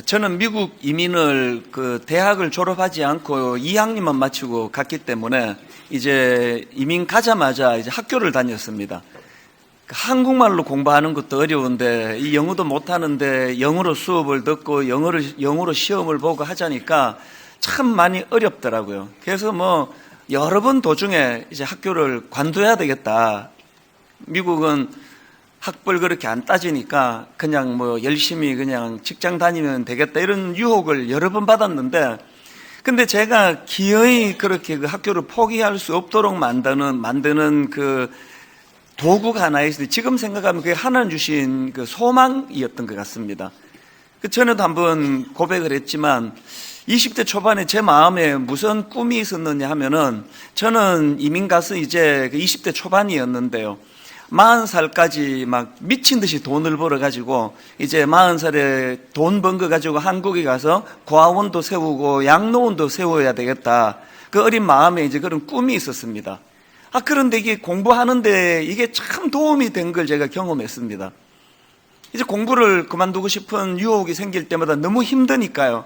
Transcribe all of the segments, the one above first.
저는 미국 이민을 대학을 졸업하지 않고 2학년만 마치고 갔기 때문에 이제 이민 가자마자 이제 학교를 다녔습니다. 한국말로 공부하는 것도 어려운데 이 영어도 못하는데 영어로 수업을 듣고 영어로 시험을 보고 하자니까 참 많이 어렵더라고요. 그래서 여러 번 도중에 이제 학교를 관둬야 되겠다. 미국은 학벌 그렇게 안 따지니까 그냥 열심히 그냥 직장 다니면 되겠다 이런 유혹을 여러 번 받았는데, 근데 제가 기어이 그렇게 그 학교를 포기할 수 없도록 만드는 그 도구가 하나 있어요. 지금 생각하면 그게 하나님 주신 그 소망이었던 것 같습니다. 전에도 한번 고백을 했지만 20대 초반에 제 마음에 무슨 꿈이 있었느냐 하면은, 저는 이민 가서 이제 20대 초반이었는데요. 40살까지 막 미친 듯이 돈을 벌어가지고 이제 40살에 돈 번 거 가지고 한국에 가서 고아원도 세우고 양로원도 세워야 되겠다. 그 어린 마음에 이제 그런 꿈이 있었습니다. 그런데 이게 공부하는데 이게 참 도움이 된 걸 제가 경험했습니다. 이제 공부를 그만두고 싶은 유혹이 생길 때마다 너무 힘드니까요.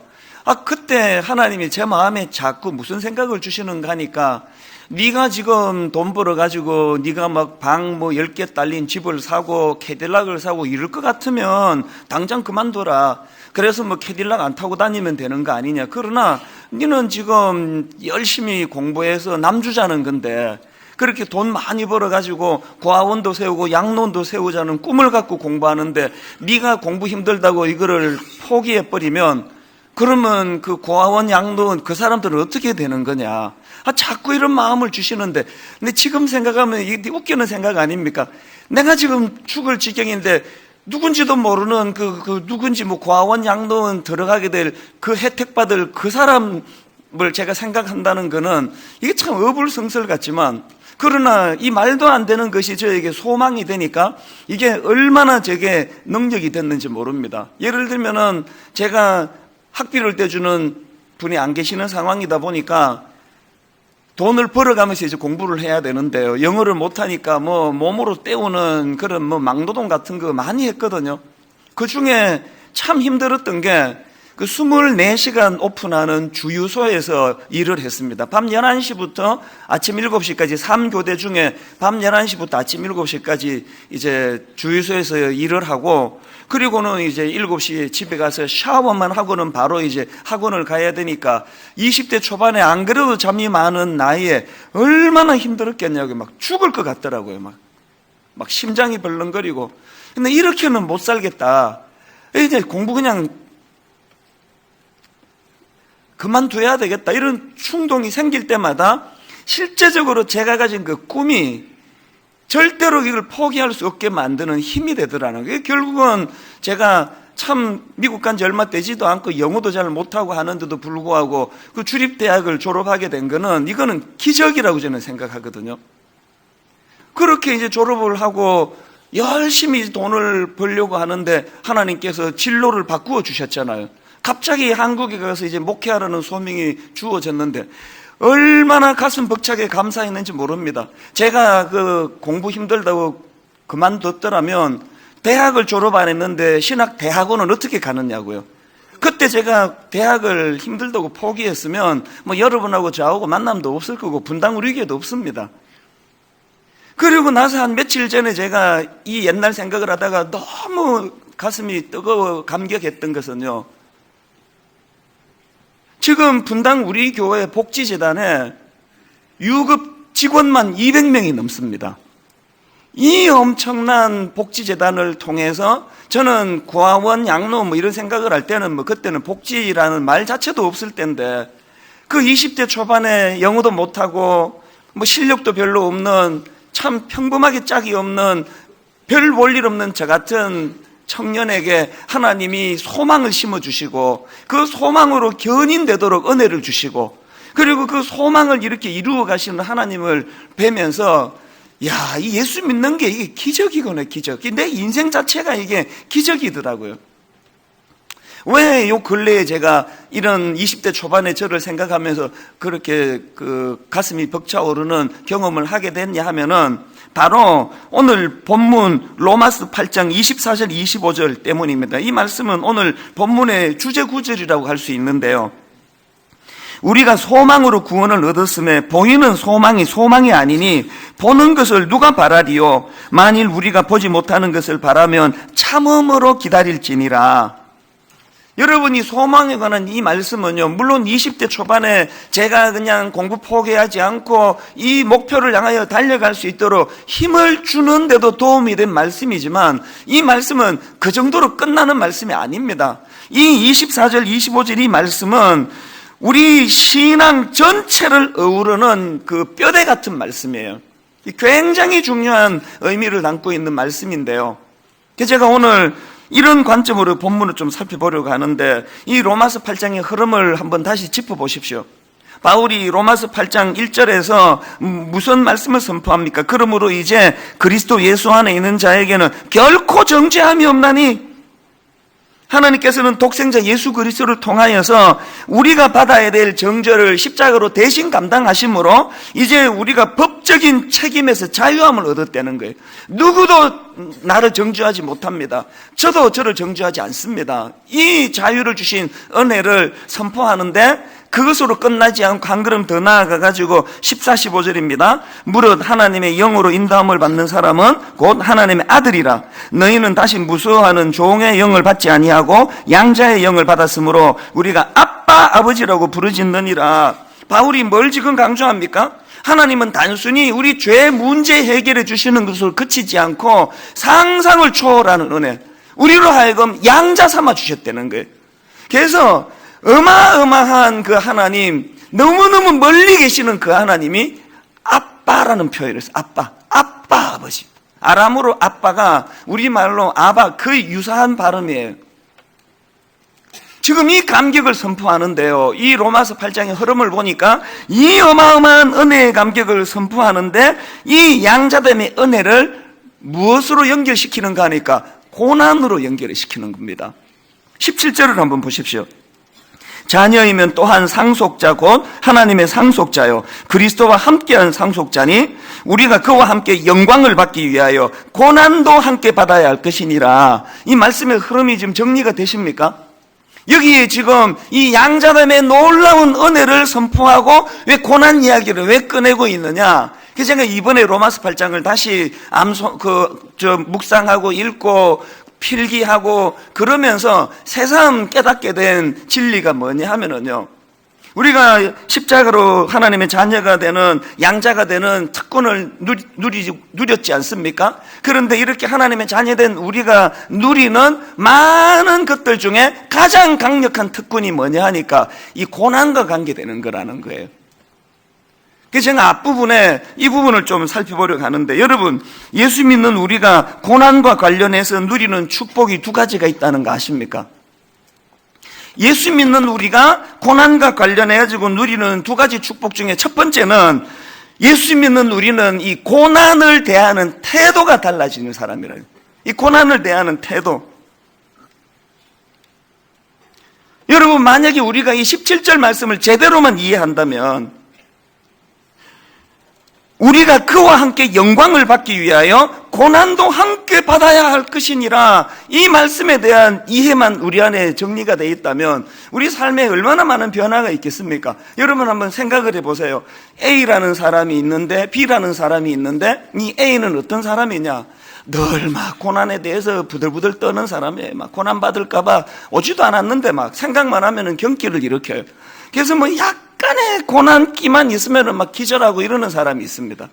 그때 하나님이 제 마음에 자꾸 무슨 생각을 주시는가 하니까, 네가 지금 돈 벌어가지고 네가 막 방 10개 딸린 집을 사고 캐딜락을 사고 이럴 것 같으면 당장 그만둬라. 그래서 캐딜락 안 타고 다니면 되는 거 아니냐. 그러나 너는 지금 열심히 공부해서 남주자는 건데, 그렇게 돈 많이 벌어가지고 고아원도 세우고 양로원도 세우자는 꿈을 갖고 공부하는데 네가 공부 힘들다고 이거를 포기해버리면 그러면 그 고아원 양로원 그 사람들은 어떻게 되는 거냐. 자꾸 이런 마음을 주시는데, 근데 지금 생각하면 이게 웃기는 생각 아닙니까? 내가 지금 죽을 지경인데 누군지도 모르는 누군지 고아원 양로원 들어가게 될 그 혜택 받을 그 사람을 제가 생각한다는 거는 이게 참 어불성설 같지만, 그러나 이 말도 안 되는 것이 저에게 소망이 되니까 이게 얼마나 제게 능력이 됐는지 모릅니다. 예를 들면은 제가 학비를 떼주는 분이 안 계시는 상황이다 보니까 돈을 벌어가면서 이제 공부를 해야 되는데요. 영어를 못하니까 몸으로 때우는 그런 막노동 같은 거 많이 했거든요. 그 중에 참 힘들었던 게 그 24시간 오픈하는 주유소에서 일을 했습니다. 밤 11시부터 아침 7시까지 3교대 중에 밤 11시부터 아침 7시까지 이제 주유소에서 일을 하고, 그리고는 이제 7시에 집에 가서 샤워만 하고는 바로 이제 학원을 가야 되니까 20대 초반에 안 그래도 잠이 많은 나이에 얼마나 힘들었겠냐고 막 죽을 것 같더라고요. 막 심장이 벌렁거리고. 근데 이렇게는 못 살겠다. 이제 공부 그냥 그만둬야 되겠다. 이런 충동이 생길 때마다 실제적으로 제가 가진 그 꿈이 절대로 이걸 포기할 수 없게 만드는 힘이 되더라는 거예요. 결국은 제가 참 미국 간 지 얼마 되지도 않고 영어도 잘 못하고 하는데도 불구하고 그 주립대학을 졸업하게 된 거는, 이거는 기적이라고 저는 생각하거든요. 그렇게 이제 졸업을 하고 열심히 돈을 벌려고 하는데 하나님께서 진로를 바꾸어 주셨잖아요. 갑자기 한국에 가서 이제 목회하라는 소명이 주어졌는데 얼마나 가슴 벅차게 감사했는지 모릅니다. 제가 그 공부 힘들다고 그만뒀더라면 대학을 졸업 안 했는데 신학대학원은 어떻게 가느냐고요. 그때 제가 대학을 힘들다고 포기했으면 여러분하고 저하고 만남도 없을 거고 분당 우리교회도 없습니다. 그리고 나서 한 며칠 전에 제가 이 옛날 생각을 하다가 너무 가슴이 뜨거워 감격했던 것은요, 지금 분당 우리 교회 복지재단에 유급 직원만 200명이 넘습니다. 이 엄청난 복지재단을 통해서 저는 고아원, 양로 이런 생각을 할 때는 그때는 복지라는 말 자체도 없을 때인데, 그 20대 초반에 영어도 못하고 실력도 별로 없는 참 평범하게 짝이 없는 별 볼 일 없는 저 같은 청년에게 하나님이 소망을 심어주시고 그 소망으로 견인되도록 은혜를 주시고, 그리고 그 소망을 이렇게 이루어 가시는 하나님을 뵈면서, 야, 이 예수 믿는 게 이게 기적이구나, 기적. 내 인생 자체가 이게 기적이더라고요. 왜 요 근래에 제가 이런 20대 초반의 저를 생각하면서 그렇게 가슴이 벅차오르는 경험을 하게 됐냐 하면은, 바로 오늘 본문 로마서 8장 24절 25절 때문입니다. 이 말씀은 오늘 본문의 주제 구절이라고 할 수 있는데요. 우리가 소망으로 구원을 얻었음에 보이는 소망이 아니니 보는 것을 누가 바라리요? 만일 우리가 보지 못하는 것을 바라면 참음으로 기다릴지니라. 여러분이 소망에 관한 이 말씀은요, 물론 20대 초반에 제가 그냥 공부 포기하지 않고 이 목표를 향하여 달려갈 수 있도록 힘을 주는데도 도움이 된 말씀이지만 이 말씀은 그 정도로 끝나는 말씀이 아닙니다. 이 24절, 25절 이 말씀은 우리 신앙 전체를 어우르는 그 뼈대 같은 말씀이에요. 굉장히 중요한 의미를 담고 있는 말씀인데요. 제가 오늘 이런 관점으로 본문을 좀 살펴보려고 하는데 이 로마서 8장의 흐름을 한번 다시 짚어보십시오. 바울이 로마서 8장 1절에서 무슨 말씀을 선포합니까? 그러므로 이제 그리스도 예수 안에 있는 자에게는 결코 정죄함이 없나니 하나님께서는 독생자 예수 그리스도를 통하여서 우리가 받아야 될 정죄를 십자가로 대신 감당하심으로 이제 우리가 법적인 책임에서 자유함을 얻었다는 거예요. 누구도 나를 정죄하지 못합니다. 저도 저를 정죄하지 않습니다. 이 자유를 주신 은혜를 선포하는데 그것으로 끝나지 않고 한 걸음 더 나아가가지고 14, 15절입니다. 무릇 하나님의 영으로 인도함을 받는 사람은 곧 하나님의 아들이라. 너희는 다시 무서워하는 종의 영을 받지 아니하고 양자의 영을 받았으므로 우리가 아빠 아버지라고 부르짖느니라. 바울이 뭘 지금 강조합니까? 하나님은 단순히 우리 죄 문제 해결해 주시는 것으로 그치지 않고 상상을 초월하는 은혜, 우리로 하여금 양자 삼아 주셨다는 거예요. 그래서 어마어마한 그 하나님, 너무너무 멀리 계시는 그 하나님이 아빠라는 표현을 했어요. 아빠 아버지. 아람어로 아빠가 우리말로 아바, 그 유사한 발음이에요. 지금 이 감격을 선포하는데요, 이 로마서 8장의 흐름을 보니까 이 어마어마한 은혜의 감격을 선포하는데 이 양자됨의 은혜를 무엇으로 연결시키는가 하니까 고난으로 연결을 시키는 겁니다. 17절을 한번 보십시오. 자녀이면 또한 상속자 곧 하나님의 상속자요 그리스도와 함께한 상속자니 우리가 그와 함께 영광을 받기 위하여 고난도 함께 받아야 할 것이니라. 이 말씀의 흐름이 지금 정리가 되십니까? 여기에 지금 이 양자됨의 놀라운 은혜를 선포하고 왜 고난 이야기를 왜 꺼내고 있느냐? 그래서 제가 이번에 로마서 8장을 다시 묵상하고 읽고 필기하고 그러면서 새삼 깨닫게 된 진리가 뭐냐 하면은요, 우리가 십자가로 하나님의 자녀가 되는 양자가 되는 특권을 누렸지 않습니까? 그런데 이렇게 하나님의 자녀된 우리가 누리는 많은 것들 중에 가장 강력한 특권이 뭐냐 하니까 이 고난과 관계되는 거라는 거예요. 그래서 제가 앞부분에 이 부분을 좀 살펴보려고 하는데, 여러분, 예수 믿는 우리가 고난과 관련해서 누리는 축복이 두 가지가 있다는 거 아십니까? 예수 믿는 우리가 고난과 관련해가지고 누리는 두 가지 축복 중에 첫 번째는 예수 믿는 우리는 이 고난을 대하는 태도가 달라지는 사람이라요. 이 고난을 대하는 태도. 여러분, 만약에 우리가 이 17절 말씀을 제대로만 이해한다면 우리가 그와 함께 영광을 받기 위하여 고난도 함께 받아야 할 것이니라, 이 말씀에 대한 이해만 우리 안에 정리가 되어 있다면 우리 삶에 얼마나 많은 변화가 있겠습니까? 여러분 한번 생각을 해보세요. A라는 사람이 있는데 B라는 사람이 있는데 이 A는 어떤 사람이냐? 늘 막 고난에 대해서 부들부들 떠는 사람이에요. 막 고난 받을까 봐 오지도 않았는데 막 생각만 하면은 경기를 일으켜요. 그래서 뭐 약간의 고난기만 있으면 막 기절하고 이러는 사람이 있습니다.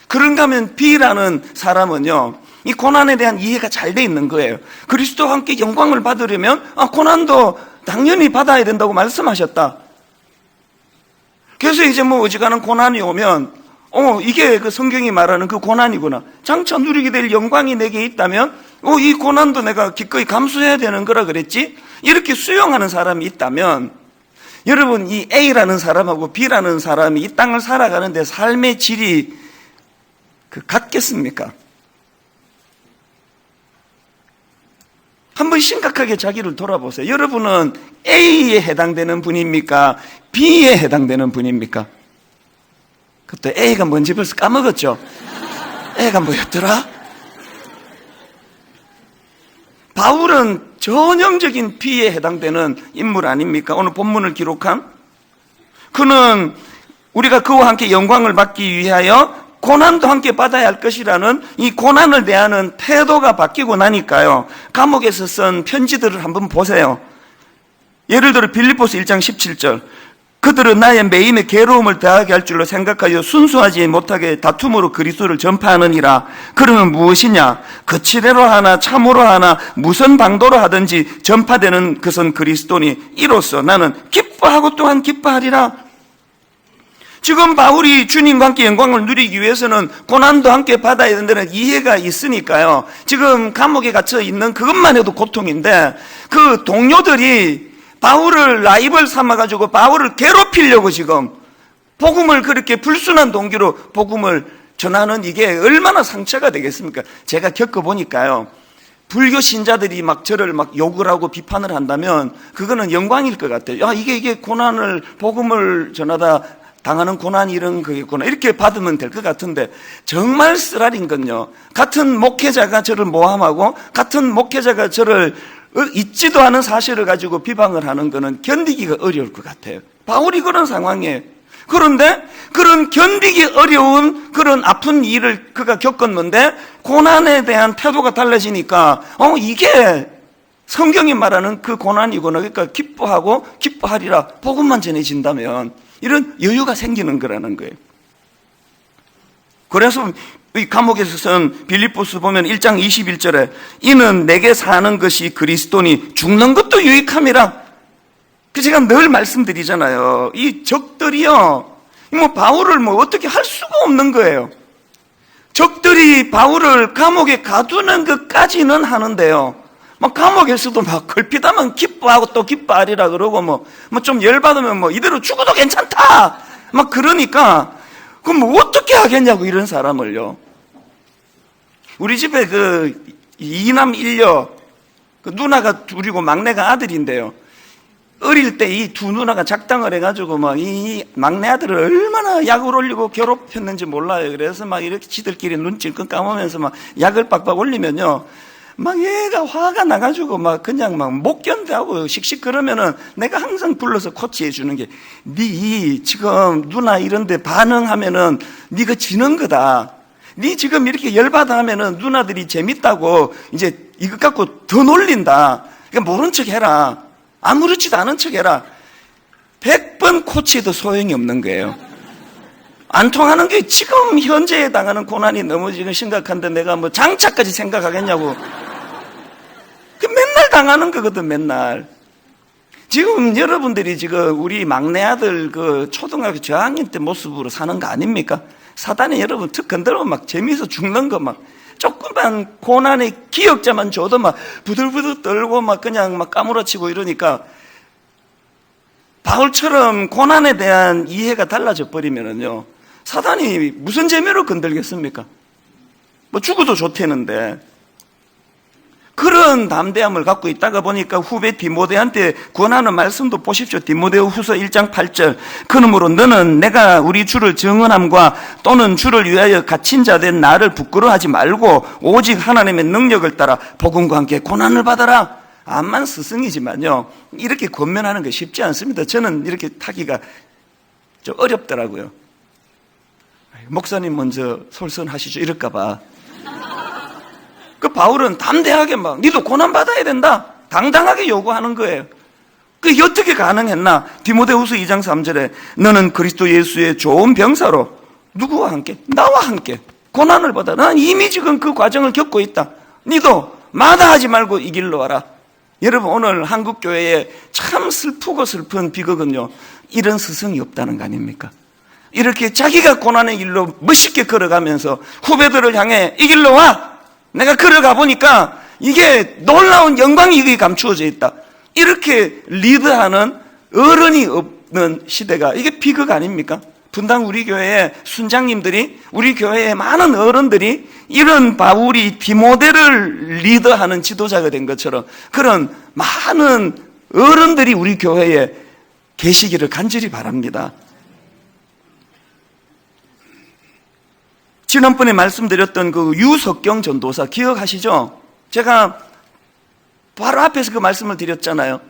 그런가 하면 B라는 사람은요, 이 고난에 대한 이해가 잘 돼 있는 거예요. 그리스도와 함께 영광을 받으려면 고난도 당연히 받아야 된다고 말씀하셨다. 그래서 이제 뭐 어지간한 고난이 오면 이게 그 성경이 말하는 그 고난이구나. 장차 누리게 될 영광이 내게 있다면 이 고난도 내가 기꺼이 감수해야 되는 거라 그랬지? 이렇게 수용하는 사람이 있다면, 여러분, 이 A라는 사람하고 B라는 사람이 이 땅을 살아가는데 삶의 질이 같겠습니까? 한번 심각하게 자기를 돌아보세요. 여러분은 A에 해당되는 분입니까? B에 해당되는 분입니까? 그때 A가 뭔지 벌써 까먹었죠? 애가 뭐였더라? 바울은 전형적인 비에 해당되는 인물 아닙니까? 오늘 본문을 기록한 그는 우리가 그와 함께 영광을 받기 위하여 고난도 함께 받아야 할 것이라는 이 고난을 대하는 태도가 바뀌고 나니까요, 감옥에서 쓴 편지들을 한번 보세요. 예를 들어 빌립보서 1장 17절, 그들은 나의 매임에 괴로움을 더하게 할 줄로 생각하여 순수하지 못하게 다툼으로 그리스도를 전파하느니라. 그러면 무엇이냐? 거칠애로 하나 참으로 하나 무슨 방도로 하든지 전파되는 것은 그리스도니 이로써 나는 기뻐하고 또한 기뻐하리라. 지금 바울이 주님과 함께 영광을 누리기 위해서는 고난도 함께 받아야 된다는 이해가 있으니까요, 지금 감옥에 갇혀 있는 그것만 해도 고통인데 그 동료들이 바울을 라이벌 삼아가지고 바울을 괴롭히려고 지금 복음을 그렇게 불순한 동기로 복음을 전하는 이게 얼마나 상처가 되겠습니까? 제가 겪어보니까요, 불교 신자들이 막 저를 막 욕을 하고 비판을 한다면 그거는 영광일 것 같아요. 야, 이게 고난을, 복음을 전하다 당하는 고난이 이런 거겠구나, 이렇게 받으면 될 것 같은데, 정말 쓰라린 건요, 같은 목회자가 저를 모함하고 같은 목회자가 저를 있지도 않은 사실을 가지고 비방을 하는 거는 견디기가 어려울 것 같아요. 바울이 그런 상황이에요. 그런데 그런 견디기 어려운 그런 아픈 일을 그가 겪었는데 고난에 대한 태도가 달라지니까 이게 성경이 말하는 그 고난이구나, 그러니까 기뻐하고 기뻐하리라, 복음만 전해진다면 이런 여유가 생기는 거라는 거예요. 그래서 이 감옥에서 쓴 빌립보서 보면 1장 21절에 이는 내게 사는 것이 그리스도니 죽는 것도 유익함이라. 제가 늘 말씀드리잖아요. 이 적들이요, 바울을 어떻게 할 수가 없는 거예요. 적들이 바울을 감옥에 가두는 것까지는 하는데요, 감옥에서도 걸핏하면 기뻐하고 또 기뻐하리라 그러고 좀 열받으면 이대로 죽어도 괜찮다 그러니까 그럼 어떻게 하겠냐고, 이런 사람을요. 우리 집에 그 이남 1녀 그 누나가 둘이고 막내가 아들인데요, 어릴 때 이 두 누나가 작당을 해가지고 이 막내 아들을 얼마나 약을 올리고 괴롭혔는지 몰라요. 그래서 이렇게 지들끼리 눈질끈 감으면서 약을 빡빡 올리면요, 얘가 화가 나가지고 그냥 못 견뎌하고 씩씩 그러면은 내가 항상 불러서 코치해 주는 게, 네 지금 누나 이런데 반응하면은 네가 지는 거다. 네 지금 이렇게 열받아 하면은 누나들이 재밌다고 이제 이것 갖고 더 놀린다. 그러니까 모른 척 해라. 아무렇지도 않은 척 해라. 100번 코치해도 소용이 없는 거예요. 안 통하는 게, 지금 현재에 당하는 고난이 너무 지금 심각한데 내가 장차까지 생각하겠냐고. 맨날 당하는 거거든, 맨날. 지금 여러분들이 지금 우리 막내 아들 그 초등학교 저학년 때 모습으로 사는 거 아닙니까? 사단이 여러분 툭 건드리면 재미있어 죽는 거 조금만 고난의 기억자만 줘도 부들부들 떨고 그냥 까무러치고 이러니까, 바울처럼 고난에 대한 이해가 달라져 버리면은요, 사단이 무슨 재미로 건들겠습니까? 죽어도 좋다는데. 그런 담대함을 갖고 있다가 보니까 후배 디모데한테 권하는 말씀도 보십시오. 디모데후 후서 1장 8절. 그러므로 너는 내가 우리 주를 증언함과 또는 주를 위하여 갇힌 자 된 나를 부끄러워하지 말고 오직 하나님의 능력을 따라 복음과 함께 고난을 받아라. 암만 스승이지만요, 이렇게 권면하는 게 쉽지 않습니다. 저는 이렇게 타기가 좀 어렵더라고요. 목사님 먼저 솔선하시죠, 이럴까 봐. 그 바울은 담대하게 니도 고난받아야 된다, 당당하게 요구하는 거예요. 그게 어떻게 가능했나? 디모데후서 2장 3절에 너는 그리스도 예수의 좋은 병사로 누구와 함께? 나와 함께 고난을 받아. 난 이미 지금 그 과정을 겪고 있다. 니도 마다하지 말고 이 길로 와라. 여러분, 오늘 한국교회에 참 슬프고 슬픈 비극은요, 이런 스승이 없다는 거 아닙니까? 이렇게 자기가 고난의 길로 멋있게 걸어가면서 후배들을 향해 이 길로 와! 내가 걸어가 보니까 이게 놀라운 영광이 여기 감추어져 있다. 이렇게 리드하는 어른이 없는 시대가, 이게 비극 아닙니까? 분당 우리 교회의 순장님들이, 우리 교회의 많은 어른들이 이런 바울이 디모데를 리드하는 지도자가 된 것처럼 그런 많은 어른들이 우리 교회에 계시기를 간절히 바랍니다. 지난번에 말씀드렸던 그 유석경 전도사 기억하시죠? 제가 바로 앞에서 그 말씀을 드렸잖아요.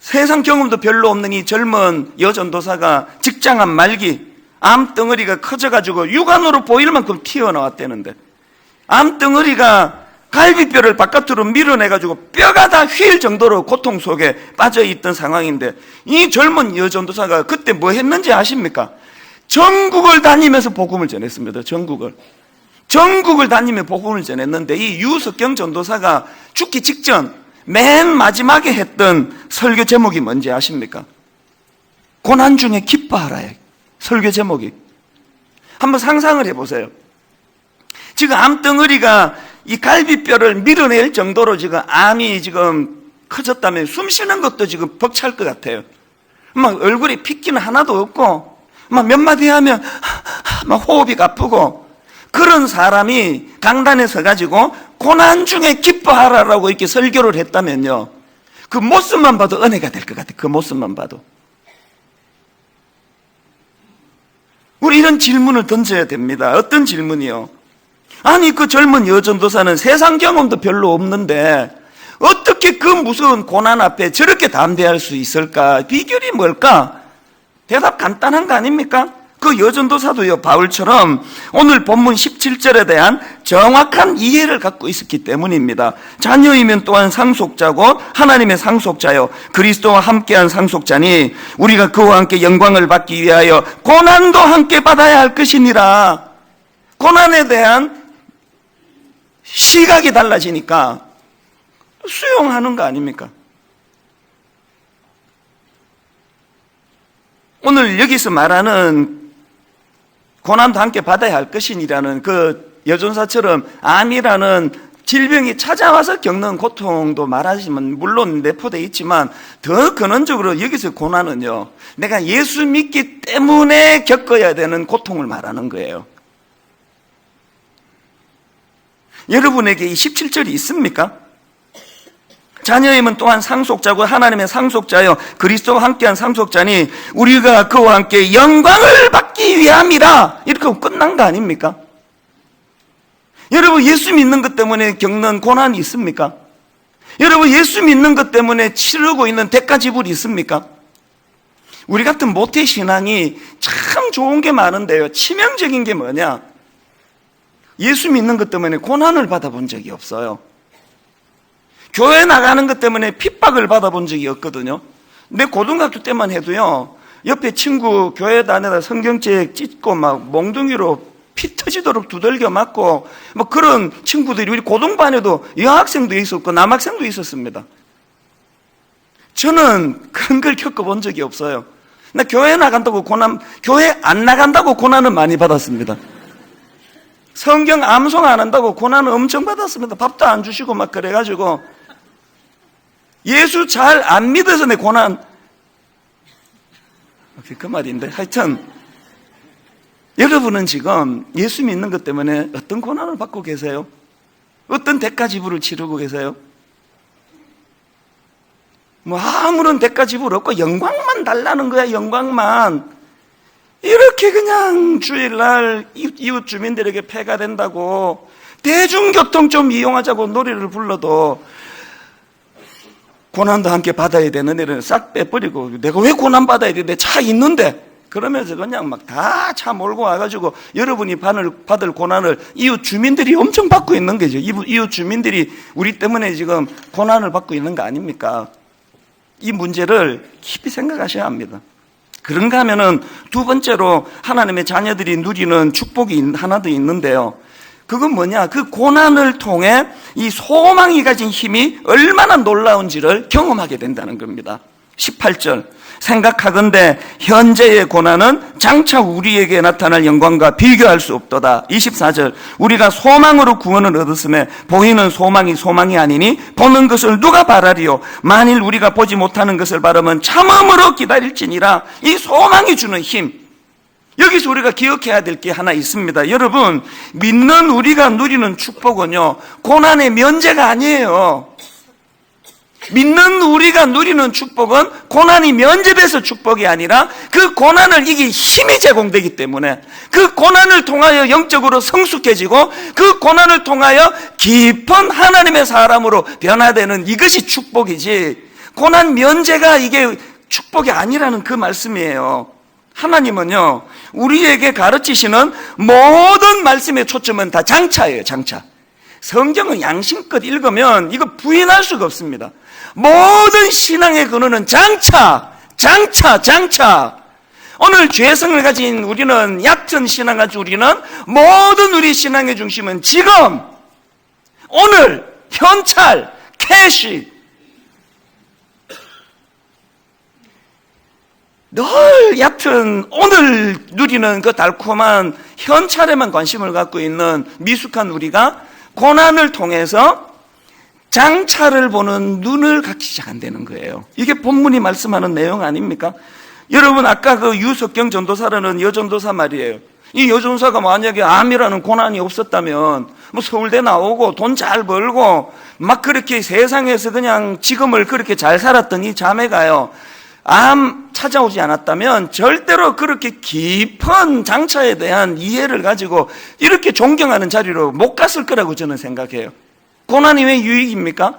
세상 경험도 별로 없는 이 젊은 여전도사가 직장암 말기, 암덩어리가 커져가지고 육안으로 보일 만큼 튀어나왔다는데, 암덩어리가 갈비뼈를 바깥으로 밀어내가지고 뼈가 다 휠 정도로 고통 속에 빠져있던 상황인데, 이 젊은 여전도사가 그때 뭐 했는지 아십니까? 전국을 다니면서 복음을 전했습니다. 전국을 다니며 복음을 전했는데, 이 유석경 전도사가 죽기 직전 맨 마지막에 했던 설교 제목이 뭔지 아십니까? 고난 중에 기뻐하라요. 설교 제목이. 한번 상상을 해보세요. 지금 암덩어리가 이 갈비뼈를 밀어낼 정도로 지금 암이 지금 커졌다면 숨 쉬는 것도 지금 벅찰 것 같아요. 막 얼굴에 핏기는 하나도 없고, 막 몇 마디 하면 막 호흡이 가쁘고, 그런 사람이 강단에 서가지고 고난 중에 기뻐하라라고 이렇게 설교를 했다면요, 그 모습만 봐도 은혜가 될 것 같아요. 그 모습만 봐도. 우리 이런 질문을 던져야 됩니다. 어떤 질문이요? 아니, 그 젊은 여전도사는 세상 경험도 별로 없는데 어떻게 그 무서운 고난 앞에 저렇게 담대할 수 있을까? 비결이 뭘까? 대답 간단한 거 아닙니까? 그 여전도사도요, 바울처럼 오늘 본문 17절에 대한 정확한 이해를 갖고 있었기 때문입니다. 자녀이면 또한 상속자고 하나님의 상속자요, 그리스도와 함께한 상속자니 우리가 그와 함께 영광을 받기 위하여 고난도 함께 받아야 할 것이니라. 고난에 대한 시각이 달라지니까 수용하는 거 아닙니까? 오늘 여기서 말하는 고난도 함께 받아야 할 것이니라는 그 여전사처럼 암이라는 질병이 찾아와서 겪는 고통도 말하시면 물론 내포되어 있지만, 더 근원적으로 여기서 고난은요, 내가 예수 믿기 때문에 겪어야 되는 고통을 말하는 거예요. 여러분에게 이 17절이 있습니까? 자녀임은 또한 상속자고 하나님의 상속자요, 그리스도와 함께한 상속자니 우리가 그와 함께 영광을 받기 위함이라. 이렇게 하고 끝난 거 아닙니까? 여러분, 예수 믿는 것 때문에 겪는 고난이 있습니까? 여러분, 예수 믿는 것 때문에 치르고 있는 대가지불이 있습니까? 우리 같은 모태신앙이 참 좋은 게 많은데요, 치명적인 게 뭐냐? 예수 믿는 것 때문에 고난을 받아본 적이 없어요. 교회 나가는 것 때문에 핍박을 받아본 적이 없거든요. 내 고등학교 때만 해도요, 옆에 친구 교회 다니다 성경책 찢고 막 몽둥이로 피 터지도록 두들겨 맞고 뭐 그런 친구들이 우리 고등반에도 여학생도 있었고 남학생도 있었습니다. 저는 그런 걸 겪어본 적이 없어요. 나 교회 나간다고 교회 안 나간다고 고난은 많이 받았습니다. 성경 암송 안 한다고 고난은 엄청 받았습니다. 밥도 안 주시고 막 그래가지고 예수 잘 안 믿어서 내 고난, 그 말인데, 하여튼 여러분은 지금 예수 믿는 것 때문에 어떤 고난을 받고 계세요? 어떤 대가지불을 치르고 계세요? 뭐 아무런 대가지불 없고 영광만 달라는 거야. 영광만. 이렇게 그냥 주일날 이웃 주민들에게 폐가 된다고 대중교통 좀 이용하자고 노래를 불러도 고난도 함께 받아야 되는 애를 싹 빼버리고, 내가 왜 고난 받아야 돼? 내 차 있는데. 그러면서 그냥 막 다 차 몰고 와가지고 여러분이 받을 고난을 이웃 주민들이 엄청 받고 있는 거죠. 이웃 주민들이 우리 때문에 지금 고난을 받고 있는 거 아닙니까? 이 문제를 깊이 생각하셔야 합니다. 그런가 하면은 두 번째로 하나님의 자녀들이 누리는 축복이 하나 더 있는데요. 그건 뭐냐? 그 고난을 통해 이 소망이 가진 힘이 얼마나 놀라운지를 경험하게 된다는 겁니다. 18절, 생각하건대 현재의 고난은 장차 우리에게 나타날 영광과 비교할 수 없도다. 24절, 우리가 소망으로 구원을 얻었음에 보이는 소망이 소망이 아니니 보는 것을 누가 바라리요? 만일 우리가 보지 못하는 것을 바라면 참음으로 기다릴지니라. 이 소망이 주는 힘, 여기서 우리가 기억해야 될 게 하나 있습니다. 여러분, 믿는 우리가 누리는 축복은요, 고난의 면제가 아니에요. 믿는 우리가 누리는 축복은 고난이 면접에서 축복이 아니라 그 고난을 이길 힘이 제공되기 때문에 그 고난을 통하여 영적으로 성숙해지고 그 고난을 통하여 깊은 하나님의 사람으로 변화되는 이것이 축복이지, 고난 면제가 이게 축복이 아니라는 그 말씀이에요. 하나님은요, 우리에게 가르치시는 모든 말씀의 초점은 다 장차예요. 장차. 성경은 양심껏 읽으면 이거 부인할 수가 없습니다. 모든 신앙의 근원은 장차, 장차, 장차. 오늘 죄성을 가진 우리는, 얕은 신앙을 가진 우리는 모든 우리 신앙의 중심은 지금, 오늘, 현찰, 캐시. 늘 얕은 오늘 누리는 그 달콤한 현찰에만 관심을 갖고 있는 미숙한 우리가 고난을 통해서 장차를 보는 눈을 갖기 시작한다는 거예요. 이게 본문이 말씀하는 내용 아닙니까? 여러분, 아까 그 유석경 전도사라는 여전도사 말이에요. 이 여전도사가 만약에 암이라는 고난이 없었다면 뭐 서울대 나오고 돈 잘 벌고 막 그렇게 세상에서 그냥 지금을 그렇게 잘 살았던 이 자매가요, 암 찾아오지 않았다면 절대로 그렇게 깊은 장차에 대한 이해를 가지고 이렇게 존경하는 자리로 못 갔을 거라고 저는 생각해요. 고난이 왜 유익입니까?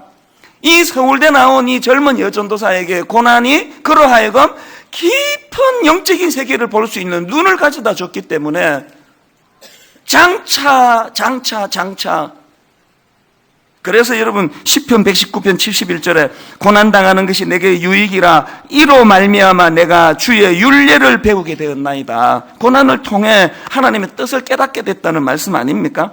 이 서울대 나온 이 젊은 여전도사에게 고난이 그러하여금 깊은 영적인 세계를 볼 수 있는 눈을 가져다 줬기 때문에 장차, 장차, 장차. 그래서 여러분, 시편 119편 71절에 고난당하는 것이 내게 유익이라 이로 말미암아 내가 주의 율례를 배우게 되었나이다. 고난을 통해 하나님의 뜻을 깨닫게 됐다는 말씀 아닙니까?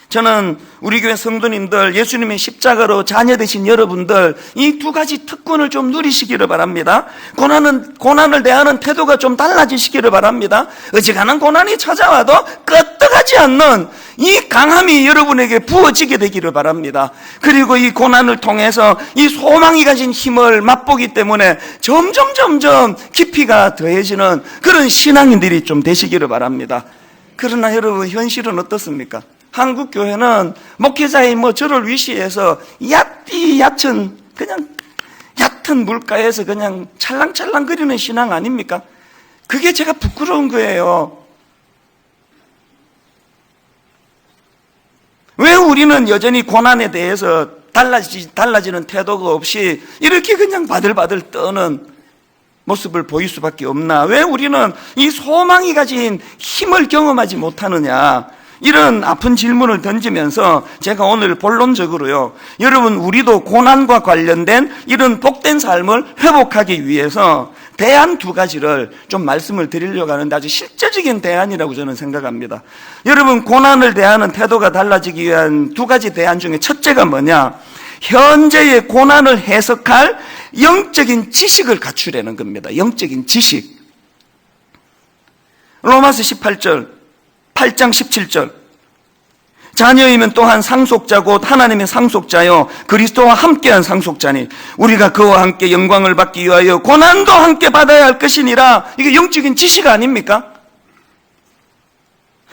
저는 우리 교회 성도님들, 예수님의 십자가로 자녀되신 여러분들, 이 두 가지 특권을 좀 누리시기를 바랍니다. 고난을 대하는 태도가 좀 달라지시기를 바랍니다. 어지간한 고난이 찾아와도 끄떡하지 않는 이 강함이 여러분에게 부어지게 되기를 바랍니다. 그리고 이 고난을 통해서 이 소망이 가진 힘을 맛보기 때문에 점점 깊이가 더해지는 그런 신앙인들이 좀 되시기를 바랍니다. 그러나 여러분, 현실은 어떻습니까? 한국 교회는 목회자의 저를 위시해서 얕은 그냥 얕은 물가에서 그냥 찰랑찰랑거리는 신앙 아닙니까? 그게 제가 부끄러운 거예요. 왜 우리는 여전히 고난에 대해서 달라지는 태도가 없이 이렇게 그냥 바들바들 떠는 모습을 보일 수밖에 없나? 왜 우리는 이 소망이 가진 힘을 경험하지 못하느냐? 이런 아픈 질문을 던지면서 제가 오늘 본론적으로요, 여러분, 우리도 고난과 관련된 이런 복된 삶을 회복하기 위해서 대안 두 가지를 좀 말씀을 드리려고 하는데 아주 실제적인 대안이라고 저는 생각합니다. 여러분, 고난을 대하는 태도가 달라지기 위한 두 가지 대안 중에 첫째가 뭐냐? 현재의 고난을 해석할 영적인 지식을 갖추려는 겁니다. 영적인 지식. 로마서 8장 17절. 자녀이면 또한 상속자 곧 하나님의 상속자요 그리스도와 함께한 상속자니 우리가 그와 함께 영광을 받기 위하여 고난도 함께 받아야 할 것이니라. 이게 영적인 지식 아닙니까?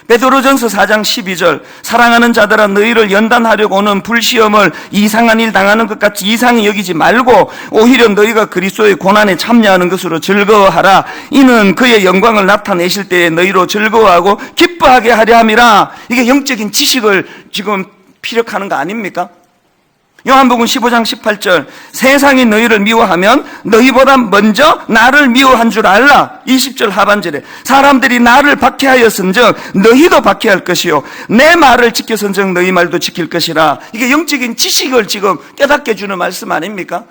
베드로전서 4장 12절. 사랑하는 자들아, 너희를 연단하려고 오는 불시험을 이상한 일 당하는 것 같이 이상히 여기지 말고 오히려 너희가 그리스도의 고난에 참여하는 것으로 즐거워하라. 이는 그의 영광을 나타내실 때에 너희로 즐거워하고 기뻐하게 하려 함이라. 이게 영적인 지식을 지금 피력하는 거 아닙니까? 요한복음 15장 18절. 세상이 너희를 미워하면 너희보다 먼저 나를 미워한 줄 알라. 20절 하반절에 사람들이 나를 박해하였은즉 너희도 박해할 것이요 내 말을 지켰은즉 너희 말도 지킬 것이라. 이게 영적인 지식을 지금 깨닫게 해주는 말씀 아닙니까?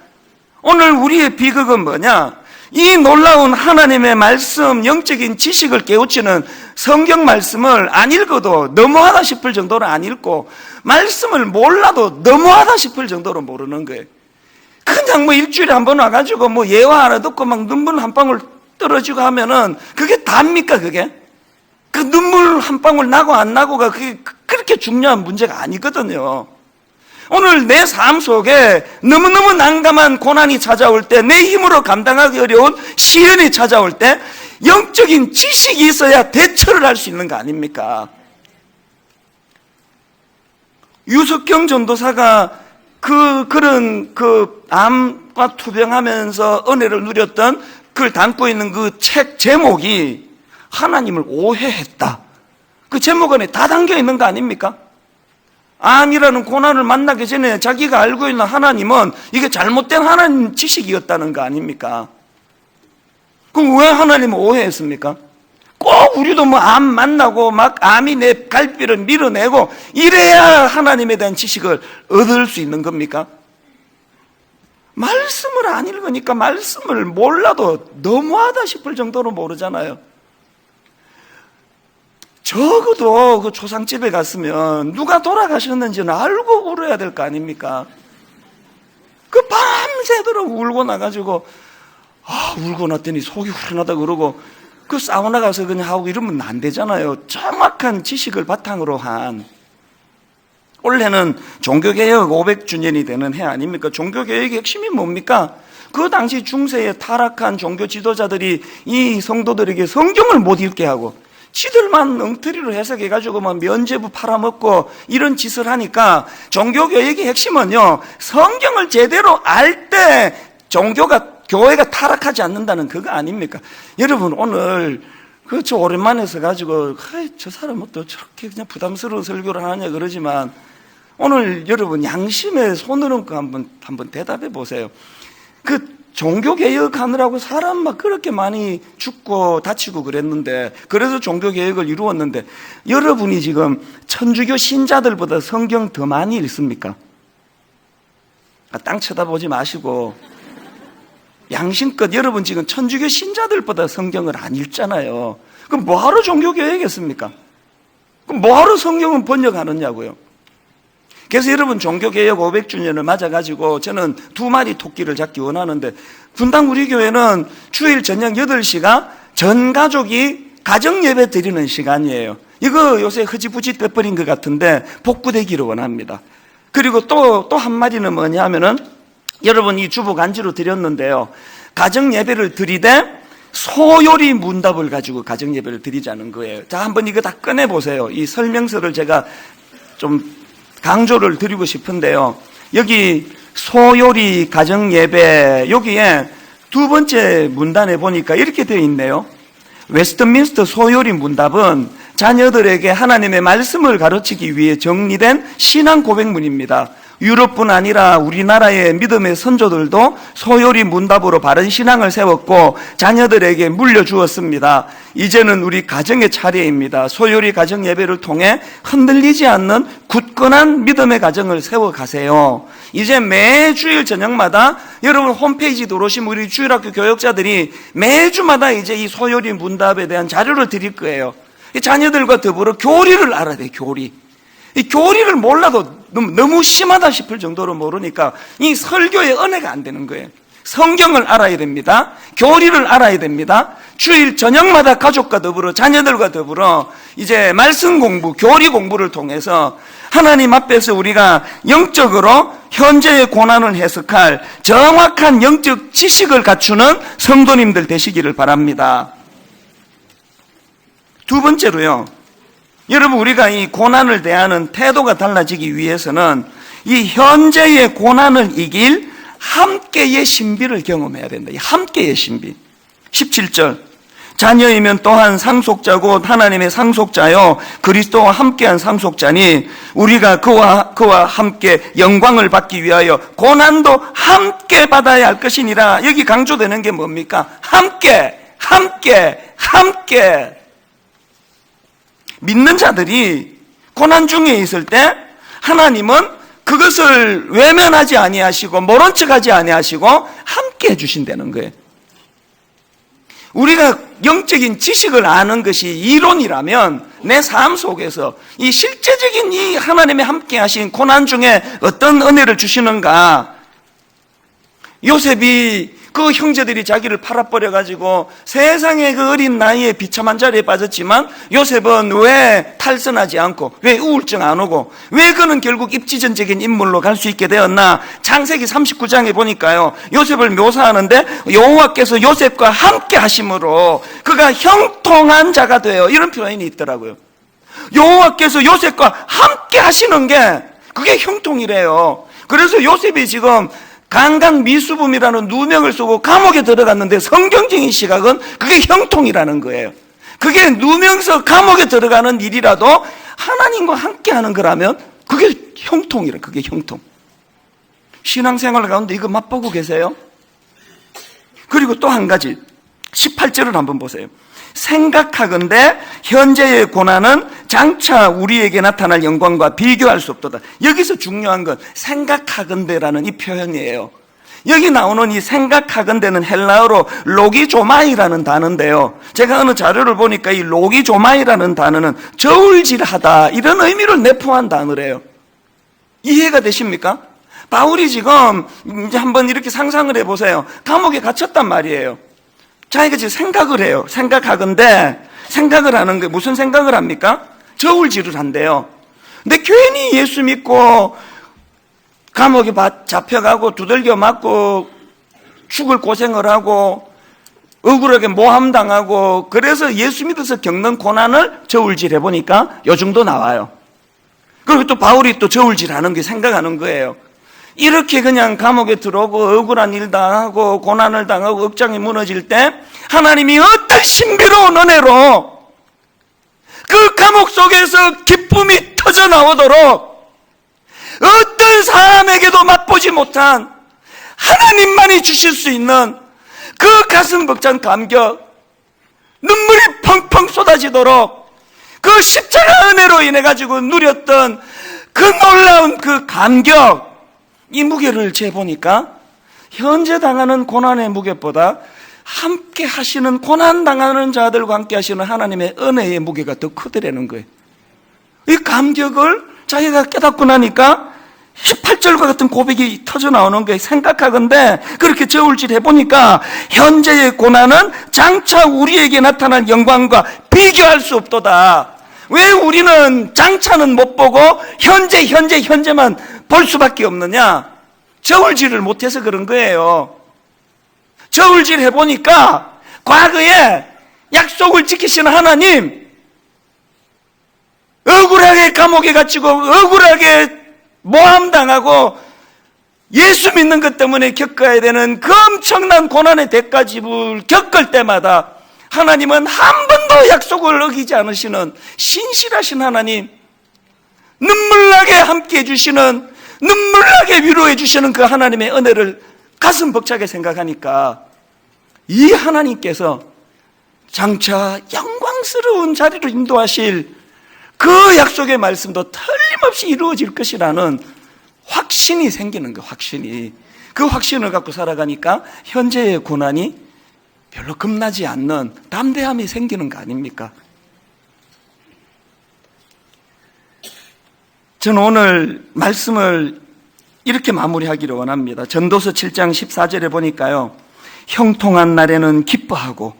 오늘 우리의 비극은 뭐냐? 이 놀라운 하나님의 말씀, 영적인 지식을 깨우치는 성경 말씀을 안 읽어도 너무하다 싶을 정도로 안 읽고, 말씀을 몰라도 너무하다 싶을 정도로 모르는 거예요. 그냥 일주일에 한 번 와가지고 예화 하나 듣고 막 눈물 한 방울 떨어지고 하면은 그게 답니까, 그게? 그 눈물 한 방울 나고 안 나고가 그게 그렇게 중요한 문제가 아니거든요. 오늘 내 삶 속에 너무너무 난감한 고난이 찾아올 때, 내 힘으로 감당하기 어려운 시련이 찾아올 때 영적인 지식이 있어야 대처를 할 수 있는 거 아닙니까? 유석경 전도사가 그런 암과 투병하면서 은혜를 누렸던 그걸 담고 있는 그 책 제목이 하나님을 오해했다. 그 제목 안에 다 담겨 있는 거 아닙니까? 암이라는 고난을 만나기 전에 자기가 알고 있는 하나님은 이게 잘못된 하나님 지식이었다는 거 아닙니까? 그럼 왜 하나님을 오해했습니까? 꼭 우리도 뭐 암 만나고 막 암이 내 갈비를 밀어내고 이래야 하나님에 대한 지식을 얻을 수 있는 겁니까? 말씀을 안 읽으니까 말씀을 몰라도 너무하다 싶을 정도로 모르잖아요. 적어도 그 초상집에 갔으면 누가 돌아가셨는지는 알고 울어야 될 거 아닙니까? 그 밤새도록 울고 나가지고 울고 났더니 속이 후련하다 그러고 그 사우나 가서 그냥 하고 이러면 안 되잖아요. 정확한 지식을 바탕으로 한. 올해는 종교개혁 500주년이 되는 해 아닙니까? 종교개혁의 핵심이 뭡니까? 그 당시 중세에 타락한 종교 지도자들이 이 성도들에게 성경을 못 읽게 하고 지들만 엉터리로 해석해가지고 막 면죄부 팔아먹고 이런 짓을 하니까 종교개혁의 핵심은요, 성경을 제대로 알 때 교회가 타락하지 않는다는 그거 아닙니까? 여러분, 오늘 저 오랜만에 서가지고 저 사람은 또 저렇게 그냥 부담스러운 설교를 하냐 그러지만 오늘 여러분 양심에 손을 얹고 한번 대답해 보세요. 그 종교개혁하느라고 사람 막 그렇게 많이 죽고 다치고 그랬는데, 그래서 종교개혁을 이루었는데, 여러분이 지금 천주교 신자들보다 성경 더 많이 읽습니까? 땅 쳐다보지 마시고 양심껏 여러분 지금 천주교 신자들보다 성경을 안 읽잖아요. 그럼 뭐하러 종교개혁했습니까? 그럼 뭐하러 성경은 번역하느냐고요. 그래서 여러분 종교개혁 500주년을 맞아가지고 저는 두 마리 토끼를 잡기 원하는데, 분당 우리 교회는 주일 저녁 8시가 전 가족이 가정예배 드리는 시간이에요. 이거 요새 흐지부지 빼버린 것 같은데 복구되기를 원합니다. 그리고 또 한 마리는 뭐냐 하면은, 여러분 이 주보 간지로 드렸는데요, 가정예배를 드리되 소요리 문답을 가지고 가정예배를 드리자는 거예요. 자, 한번 이거 다 꺼내보세요. 이 설명서를 제가 좀 강조를 드리고 싶은데요, 여기 소요리 가정예배, 여기에 두 번째 문단에 보니까 이렇게 되어 있네요. 웨스트민스터 소요리 문답은 자녀들에게 하나님의 말씀을 가르치기 위해 정리된 신앙 고백문입니다. 유럽뿐 아니라 우리나라의 믿음의 선조들도 소요리 문답으로 바른 신앙을 세웠고 자녀들에게 물려주었습니다. 이제는 우리 가정의 차례입니다. 소요리 가정 예배를 통해 흔들리지 않는 굳건한 믿음의 가정을 세워가세요. 이제 매주일 저녁마다 여러분 홈페이지 들어오시면 우리 주일학교 교역자들이 매주마다 이제 이 소요리 문답에 대한 자료를 드릴 거예요. 자녀들과 더불어 교리를 알아야 돼요. 이 교리를 몰라도 너무 심하다 싶을 정도로 모르니까 이 설교의 은혜가 안 되는 거예요. 성경을 알아야 됩니다. 교리를 알아야 됩니다. 주일 저녁마다 가족과 더불어 자녀들과 더불어 이제 말씀 공부, 교리 공부를 통해서 하나님 앞에서 우리가 영적으로 현재의 고난을 해석할 정확한 영적 지식을 갖추는 성도님들 되시기를 바랍니다. 두 번째로요, 여러분 우리가 이 고난을 대하는 태도가 달라지기 위해서는 이 현재의 고난을 이길 함께의 신비를 경험해야 된다. 이 함께의 신비. 17절, 자녀이면 또한 상속자고 하나님의 상속자요 그리스도와 함께한 상속자니 우리가 그와 함께 영광을 받기 위하여 고난도 함께 받아야 할 것이니라. 여기 강조되는 게 뭡니까? 함께. 믿는 자들이 고난 중에 있을 때 하나님은 그것을 외면하지 아니하시고 모른 척하지 아니하시고 함께 해주신다는 거예요. 우리가 영적인 지식을 아는 것이 이론이라면 내 삶 속에서 이 실제적인 이 하나님의 함께 하신 고난 중에 어떤 은혜를 주시는가. 요셉이 그 형제들이 자기를 팔아버려가지고 세상에 그 어린 나이에 비참한 자리에 빠졌지만 요셉은 왜 탈선하지 않고 왜 우울증 안 오고 왜 그는 결국 입지전적인 인물로 갈 수 있게 되었나. 창세기 39장에 보니까요, 요셉을 묘사하는데 여호와께서 요셉과 함께 하심으로 그가 형통한 자가 돼요, 이런 표현이 있더라고요. 여호와께서 요셉과 함께 하시는 게 그게 형통이래요. 그래서 요셉이 지금 강강미수범이라는 누명을 쓰고 감옥에 들어갔는데 성경적인 시각은 그게 형통이라는 거예요. 그게 누명서 감옥에 들어가는 일이라도 하나님과 함께하는 거라면 그게 형통이래. 그게 형통. 신앙생활 가운데 이거 맛보고 계세요? 그리고 또 한 가지 18절을 한번 보세요. 생각하건대 현재의 고난은 장차 우리에게 나타날 영광과 비교할 수 없도다. 여기서 중요한 건 생각하건대라는 이 표현이에요. 여기 나오는 이 생각하건대는 헬라어로 로기조마이라는 단어인데요, 제가 어느 자료를 보니까 이 로기조마이라는 단어는 저울질하다 이런 의미를 내포한 단어래요. 이해가 되십니까? 바울이 지금 이제 한번 이렇게 상상을 해보세요. 감옥에 갇혔단 말이에요. 자기가 지금 생각을 해요. 생각하건대, 생각을 하는 게 무슨 생각을 합니까? 저울질을 한대요. 근데 괜히 예수 믿고 감옥에 잡혀가고 두들겨 맞고 죽을 고생을 하고 억울하게 모함당하고 그래서 예수 믿어서 겪는 고난을 저울질 해보니까 요 정도 나와요. 그리고 또 바울이 또 저울질하는 게 생각하는 거예요. 이렇게 그냥 감옥에 들어오고 억울한 일 당하고 고난을 당하고 억장이 무너질 때 하나님이 어떤 신비로운 은혜로 그 감옥 속에서 기쁨이 터져 나오도록 어떤 사람에게도 맛보지 못한 하나님만이 주실 수 있는 그 가슴 벅찬 감격, 눈물이 펑펑 쏟아지도록 그 십자가 은혜로 인해 가지고 누렸던 그 놀라운 그 감격, 이 무게를 재보니까 현재 당하는 고난의 무게보다 함께 하시는, 고난 당하는 자들과 함께 하시는 하나님의 은혜의 무게가 더 크더라는 거예요. 이 감격을 자기가 깨닫고 나니까 18절과 같은 고백이 터져 나오는 거예요. 생각하건대 그렇게 저울질 해보니까 현재의 고난은 장차 우리에게 나타날 영광과 비교할 수 없도다. 왜 우리는 장차는 못 보고 현재만 볼 수밖에 없느냐? 저울질을 못해서 그런 거예요. 저울질 해보니까 과거에 약속을 지키시는 하나님, 억울하게 감옥에 갇히고 억울하게 모함당하고 예수 믿는 것 때문에 겪어야 되는 그 엄청난 고난의 대가집을 겪을 때마다 하나님은 한 번도 약속을 어기지 않으시는 신실하신 하나님, 눈물나게 함께 해주시는, 눈물나게 위로해 주시는 그 하나님의 은혜를 가슴 벅차게 생각하니까 이 하나님께서 장차 영광스러운 자리로 인도하실 그 약속의 말씀도 틀림없이 이루어질 것이라는 확신이 생기는 거예요. 확신이. 그 확신을 갖고 살아가니까 현재의 고난이 별로 겁나지 않는 담대함이 생기는 거 아닙니까? 저는 오늘 말씀을 이렇게 마무리하기를 원합니다. 전도서 7장 14절에 보니까요, 형통한 날에는 기뻐하고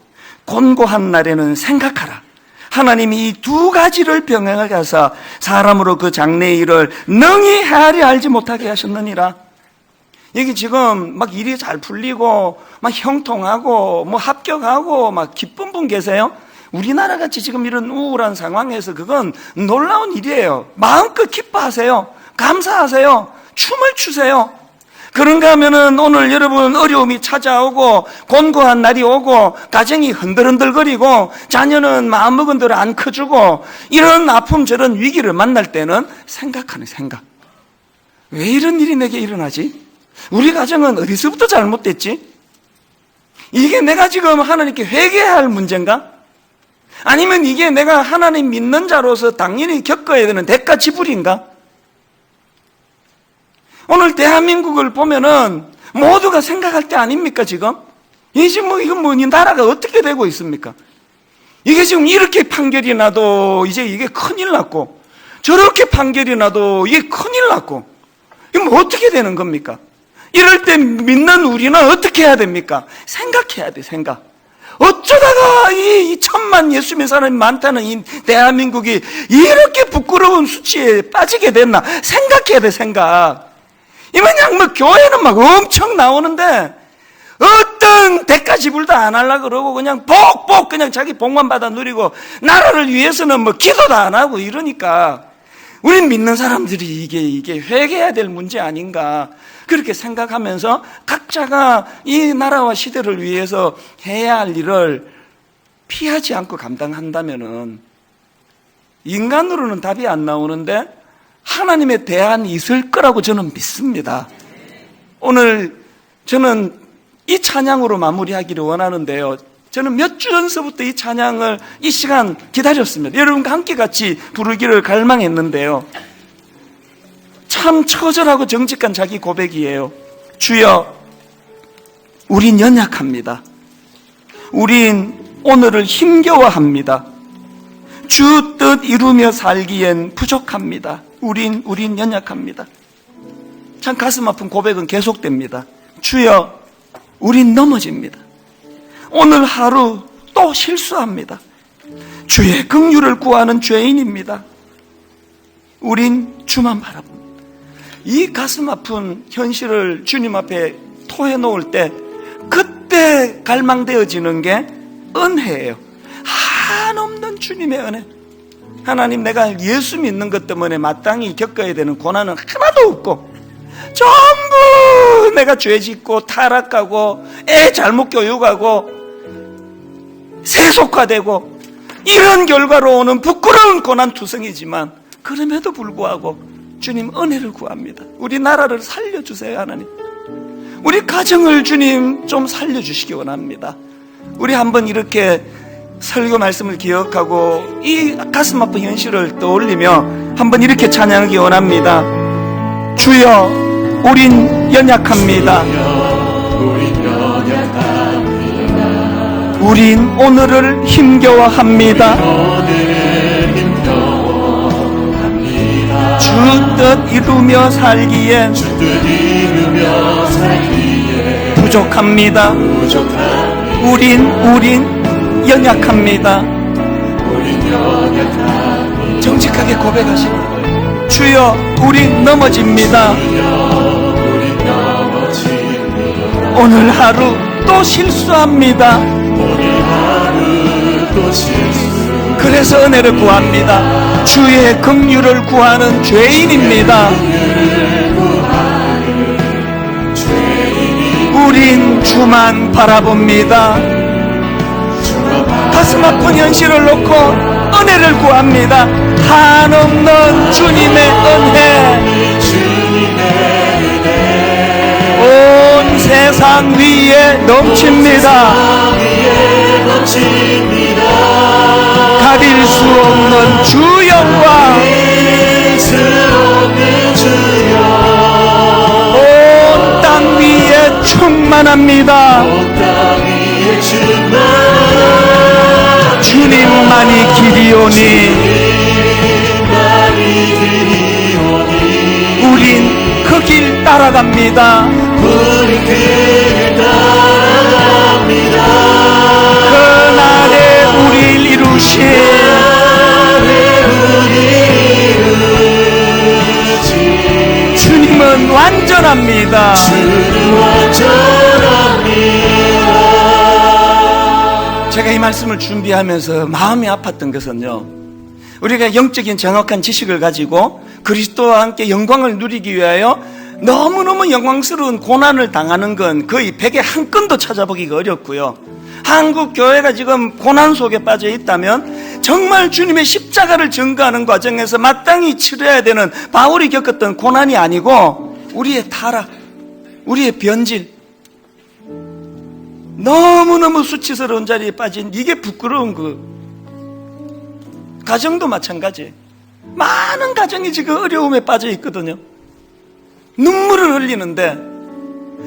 곤고한 날에는 생각하라. 하나님이 이 두 가지를 병행하게 하사 사람으로 그 장래의 일을 능히 헤아려 알지 못하게 하셨느니라. 여기 지금 막 일이 잘 풀리고 막 형통하고 뭐 합격하고 막 기쁜 분 계세요? 우리나라 같이 지금 이런 우울한 상황에서 그건 놀라운 일이에요. 마음껏 기뻐하세요. 감사하세요. 춤을 추세요. 그런가 하면은 오늘 여러분 어려움이 찾아오고 곤고한 날이 오고 가정이 흔들흔들거리고 자녀는 마음먹은 대로 안 커주고 이런 아픔 저런 위기를 만날 때는 생각하는 생각. 왜 이런 일이 내게 일어나지? 우리 가정은 어디서부터 잘못됐지? 이게 내가 지금 하나님께 회개해야 할 문제인가? 아니면 이게 내가 하나님 믿는 자로서 당연히 겪어야 되는 대가 지불인가? 오늘 대한민국을 보면은 모두가 생각할 때 아닙니까, 지금? 이건 이 나라가 어떻게 되고 있습니까? 이게 지금 이렇게 판결이 나도 이제 이게 큰일 났고, 저렇게 판결이 나도 이게 큰일 났고, 이거 뭐 어떻게 되는 겁니까? 이럴 때 믿는 우리는 어떻게 해야 됩니까? 생각해야 돼, 생각. 어쩌다가 이 1,000만 예수 믿는 사람이 많다는 이 대한민국이 이렇게 부끄러운 수치에 빠지게 됐나? 생각해야 돼, 생각. 이만냥 뭐 교회는 막 엄청 나오는데 어떤 대가 지불도 안 하려고 그러고 그냥 그냥 자기 복만 받아 누리고 나라를 위해서는 뭐 기도도 안 하고 이러니까 우린 믿는 사람들이 이게 회개해야 될 문제 아닌가 그렇게 생각하면서 각자가 이 나라와 시대를 위해서 해야 할 일을 피하지 않고 감당한다면은 인간으로는 답이 안 나오는데 하나님의 대안이 있을 거라고 저는 믿습니다. 오늘 저는 이 찬양으로 마무리하기를 원하는데요. 저는 몇 주 전서부터 이 찬양을 이 시간 기다렸습니다. 여러분과 함께 같이 부르기를 갈망했는데요. 참 처절하고 정직한 자기 고백이에요. 주여, 우린 연약합니다. 우린 오늘을 힘겨워합니다. 주 뜻 이루며 살기엔 부족합니다. 우린 연약합니다. 참 가슴 아픈 고백은 계속됩니다. 주여, 우린 넘어집니다. 오늘 하루 또 실수합니다. 주의 긍휼을 구하는 죄인입니다. 우린 주만 바라봅니다. 이 가슴 아픈 현실을 주님 앞에 토해 놓을 때 그때 갈망되어지는 게 은혜예요. 한없는 주님의 은혜. 하나님, 내가 예수 믿는 것 때문에 마땅히 겪어야 되는 고난은 하나도 없고 전부 내가 죄 짓고 타락하고 애 잘못 교육하고 세속화되고 이런 결과로 오는 부끄러운 고난투성이지만 그럼에도 불구하고 주님 은혜를 구합니다. 우리 나라를 살려주세요. 하나님, 우리 가정을 주님 좀 살려주시기 원합니다. 우리 한번 이렇게 설교 말씀을 기억하고 이 가슴 아픈 현실을 떠올리며 한번 이렇게 찬양하기 원합니다. 주여, 우린 연약합니다. 우린 오늘을 힘겨워합니다. 주 뜻 이루며 살기엔 부족합니다. 우린 연약합니다. 정직하게 고백하시고, 주여, 우린 넘어집니다. 오늘 하루 또 실수합니다. 그래서 은혜를 구합니다. 주의 긍휼을 구하는 죄인입니다. 우린 주만 바라봅니다. 가슴 아픈 현실을 놓고 은혜를 구합니다. 한없는 주님의 은혜, 온 세상 위에 넘칩니다. 가릴 수 없는 주 영광, 온 땅 위에 충만합니다. 주님만이 길이오니 우린 그 길 따라갑니다. 그날에 우리를 이루신 주님은 완전합니다. 제가 이 말씀을 준비하면서 마음이 아팠던 것은요, 우리가 영적인 정확한 지식을 가지고 그리스도와 함께 영광을 누리기 위하여 너무너무 영광스러운 고난을 당하는 건 거의 100에 한 건도 찾아보기가 어렵고요. 한국 교회가 지금 고난 속에 빠져 있다면 정말 주님의 십자가를 증거하는 과정에서 마땅히 치러야 되는 바울이 겪었던 고난이 아니고 우리의 타락, 우리의 변질, 너무너무 수치스러운 자리에 빠진 이게 부끄러운 가정도 마찬가지. 많은 가정이 지금 어려움에 빠져 있거든요. 눈물을 흘리는데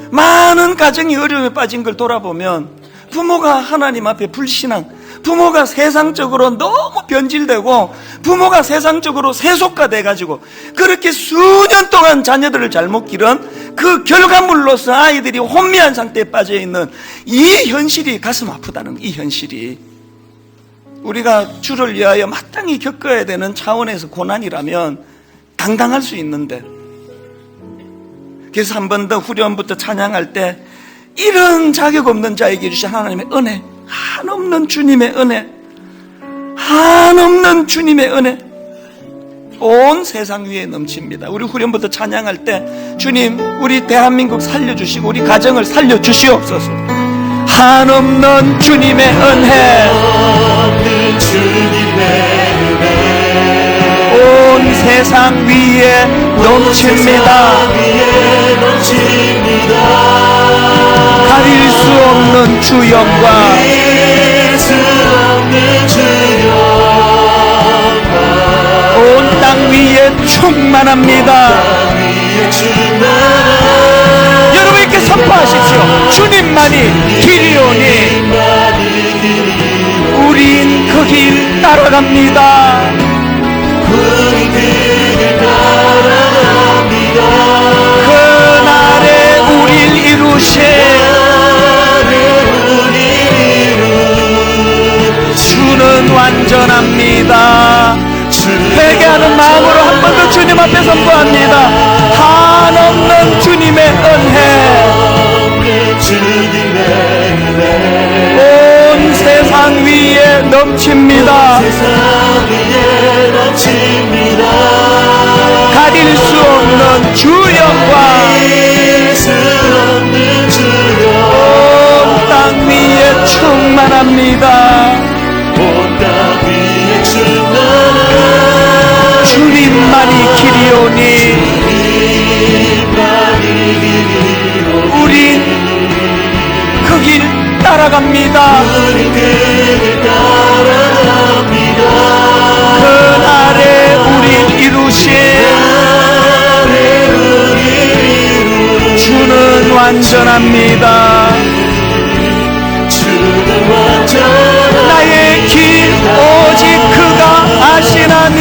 많은 가정이 어려움에 빠진 걸 돌아보면 부모가 하나님 앞에 불신앙, 부모가 세상적으로 너무 변질되고 부모가 세상적으로 세속화돼가지고 그렇게 수년 동안 자녀들을 잘못 기른 그 결과물로서 아이들이 혼미한 상태에 빠져있는 이 현실이 가슴 아프다는 이 현실이 우리가 주를 위하여 마땅히 겪어야 되는 차원에서 고난이라면 당당할 수 있는데, 그래서 한 번 더 후렴부터 찬양할 때 이런 자격 없는 자에게 주신 하나님의 은혜, 한없는 주님의 은혜, 한없는 주님의 은혜, 온 세상 위에 넘칩니다. 우리 후렴부터 찬양할 때 주님 우리 대한민국 살려주시고 우리 가정을 살려주시옵소서. 한없는 주님의 은혜, 온 세상 위에 넘칩니다. 가릴 수 없는 주 영광, 온 땅 위에 충만합니다. 여러분 이렇게 선포하십시오. 주님만이 길이오니 우린 그 길 따라갑니다. 그날에 우릴 이루신 주는 완전합니다. 회개하는 마음으로 한 번 더 주님 앞에 선포합니다. 한없는 주님의 은혜, 온 세상 위에 넘칩니다. 가릴 수 없는 주 영광, 온 땅 위에 충만합니다. 주님만이 길이오니 우린 그 길 따라갑니다. 그날에 우릴 이루신 주는 완전합니다. 나의 길 오직 그가 아시나니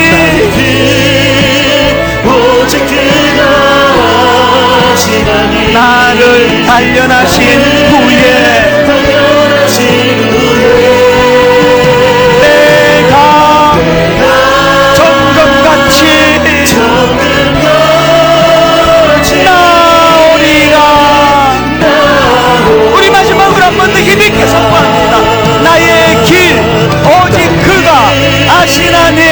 나를 단련하신 후에 내가 정금같이 나오리라. 우리 마지막으로 한 번 더 힘있게 선포합니다. 나의 길 오직 그가 아시나니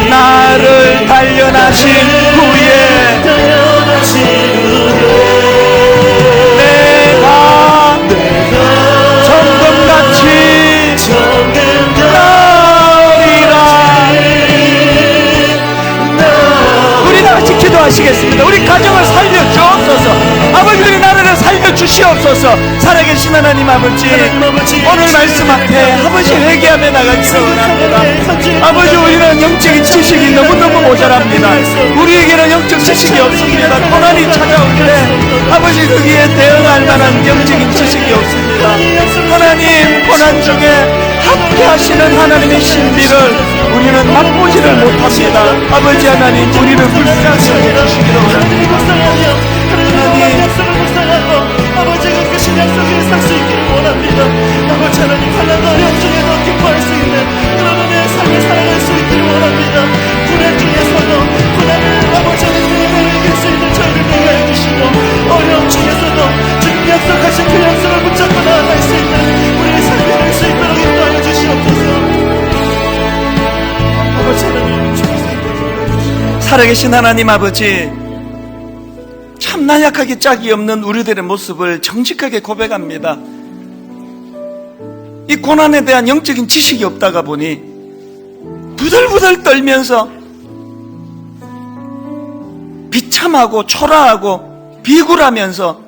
나를 단련하신 후에 내가 정금같이 나오리라. 우리 다 같이 기도하시겠습니다. 우리 가정을 살려주옵소서. 아버지 우리 나라를 살려주시옵소서. 살아계신 하나님 아버지, 오늘 말씀 앞에 아버지 회개하며 나가기 원합니다. 아버지 우리는 영적인 지식이 너무너무 모자랍니다. 우리에게는 영적 지식이 없습니다. 고난이 찾아올 때 아버지 거기에 대응할 만한 영적인 지식이 없습니다. 하나님 고난 중에 함께 하시는 하나님의 신비를 우리는 맛보지를 못합니다. 아버지 하나님 우리를 불쌍히 여겨주시기를 원합니다. 하나님 아버지가 그 신약 속에 살 수 있기를 원합니다. 아버지 하나님 환난 어려움 중에도 기뻐할 수 있는 그런 은혜의 삶을 살아갈 수 있기를 원합니다. 불행 중에서도 고난을 아버지 하나님을 이길 수 있는 저희를 되게 해주시고 어려움 중에서도 지금 약속하신 그 약속을 붙잡고 나아갈 수 있는 우리의 삶이 될 수 있도록 인도하여 주시옵소서. 아버지 하나님 주께서 살아계신 하나님 아버지, 참 나약하게 짝이 없는 우리들의 모습을 정직하게 고백합니다. 이 고난에 대한 영적인 지식이 없다가 보니 부들부들 떨면서 비참하고 초라하고 비굴하면서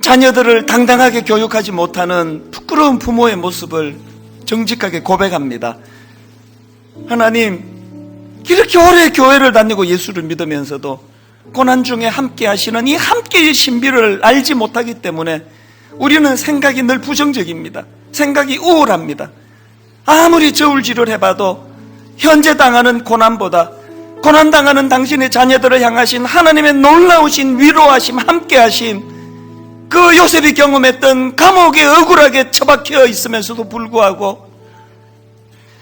자녀들을 당당하게 교육하지 못하는 부끄러운 부모의 모습을 정직하게 고백합니다. 하나님, 이렇게 오래 교회를 다니고 예수를 믿으면서도 고난 중에 함께 하시는 이 함께의 신비를 알지 못하기 때문에 우리는 생각이 늘 부정적입니다. 생각이 우울합니다. 아무리 저울질을 해봐도 현재 당하는 고난보다 고난당하는 당신의 자녀들을 향하신 하나님의 놀라우신 위로하심, 함께하심, 그 요셉이 경험했던 감옥에 억울하게 처박혀 있으면서도 불구하고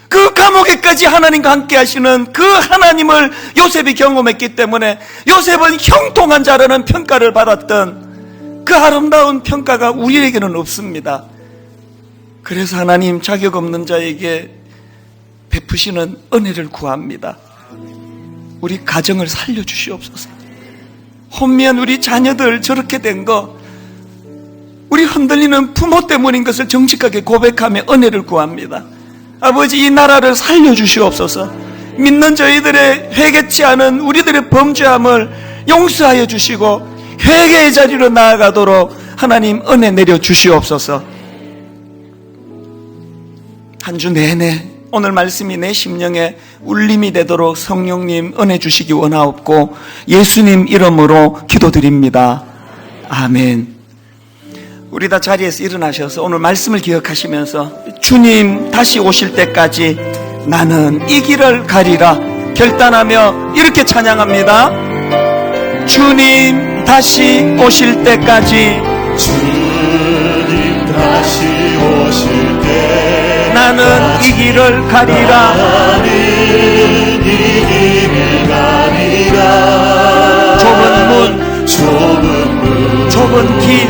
그 감옥에까지 하나님과 함께 하시는 그 하나님을 요셉이 경험했기 때문에 요셉은 형통한 자라는 평가를 받았던 그 아름다운 평가가 우리에게는 없습니다. 그래서 하나님 자격 없는 자에게 베푸시는 은혜를 구합니다. 우리 가정을 살려주시옵소서. 혼미한 우리 자녀들 저렇게 된 거, 우리 흔들리는 부모 때문인 것을 정직하게 고백하며 은혜를 구합니다. 아버지, 이 나라를 살려주시옵소서. 믿는 저희들의 회개치 않은 우리들의 범죄함을 용서하여 주시고 회개의 자리로 나아가도록 하나님 은혜 내려 주시옵소서. 한 주 내내 오늘 말씀이 내 심령에 울림이 되도록 성령님 은혜 주시기 원하옵고 예수님 이름으로 기도드립니다. 아멘. 우리 다 자리에서 일어나셔서 오늘 말씀을 기억하시면서 주님 다시 오실 때까지 나는 이 길을 가리라 결단하며 이렇게 찬양합니다. 주님 다시 오실 때까지, 주님 다시 오실 때 나는 이 길을 가리라. 나는 이 길을 가리라. 좁은 문, 좁은 길,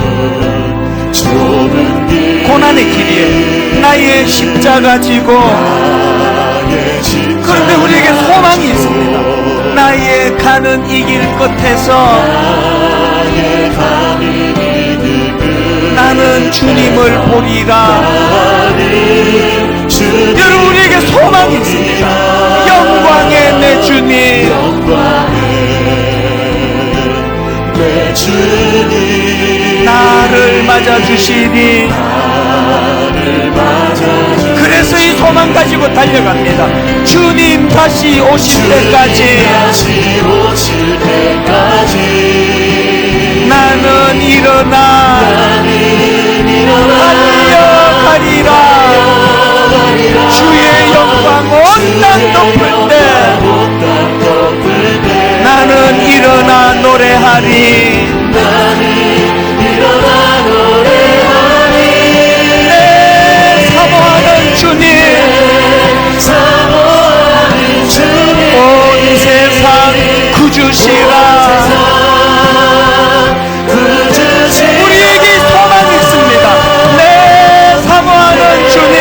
좁은 길, 고난의 길이에 나의 십자가 지고, 그런데 우리에게 소망이 있습니다. 나의 가는 이 길 끝에서 나는 주님을 보리라. 여러분, 우리에게 소망이 있습니다. 영광의 내 주님, 나를 맞아주시니. 그래서 이 소망 가지고 달려갑니다. 주님 다시 오실 때까지 나는 일어나 달려가리라. 주의 영광 온 땅 덮을 때 나는 일어나 노래하리. 내 사모하는 주님, 온 세상 구주시라. 우리에게 소망이 있습니다. 내 사모하는 주님,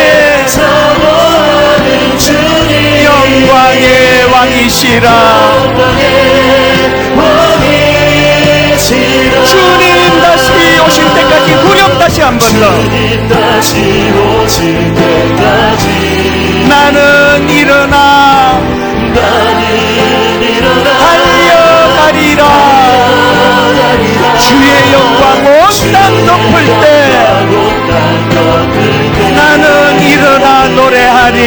영광의 왕이시라. 주님 다시 오실 때까지 후렴 다시 한 번 더. 나는 일어나 달려가리라. 주의 영광 온 땅 덮을 때 나는 일어나 노래하리.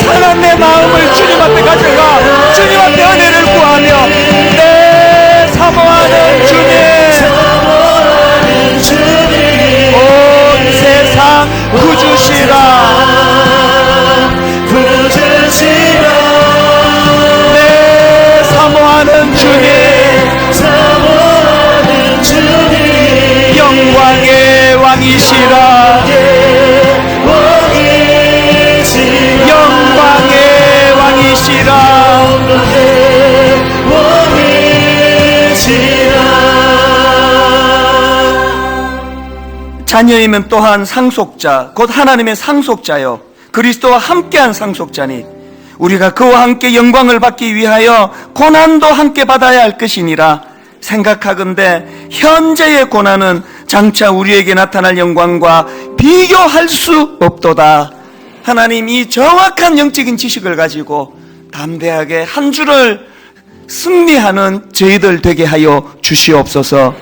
사랑 내 마음을 주님 앞에 가져가 주님 앞에 은혜를 구하며 내 사모하는 주님, 온 세상 구주시라. 내 사모하는 주님, 영광의 왕이시라. 영광의 왕이시라. 자녀이면 또한 상속자, 곧 하나님의 상속자요 그리스도와 함께한 상속자니 우리가 그와 함께 영광을 받기 위하여 고난도 함께 받아야 할 것이니라. 생각하건대 현재의 고난은 장차 우리에게 나타날 영광과 비교할 수 없도다. 하나님, 이 정확한 영적인 지식을 가지고 담대하게 한 주를 승리하는 저희들 되게 하여 주시옵소서.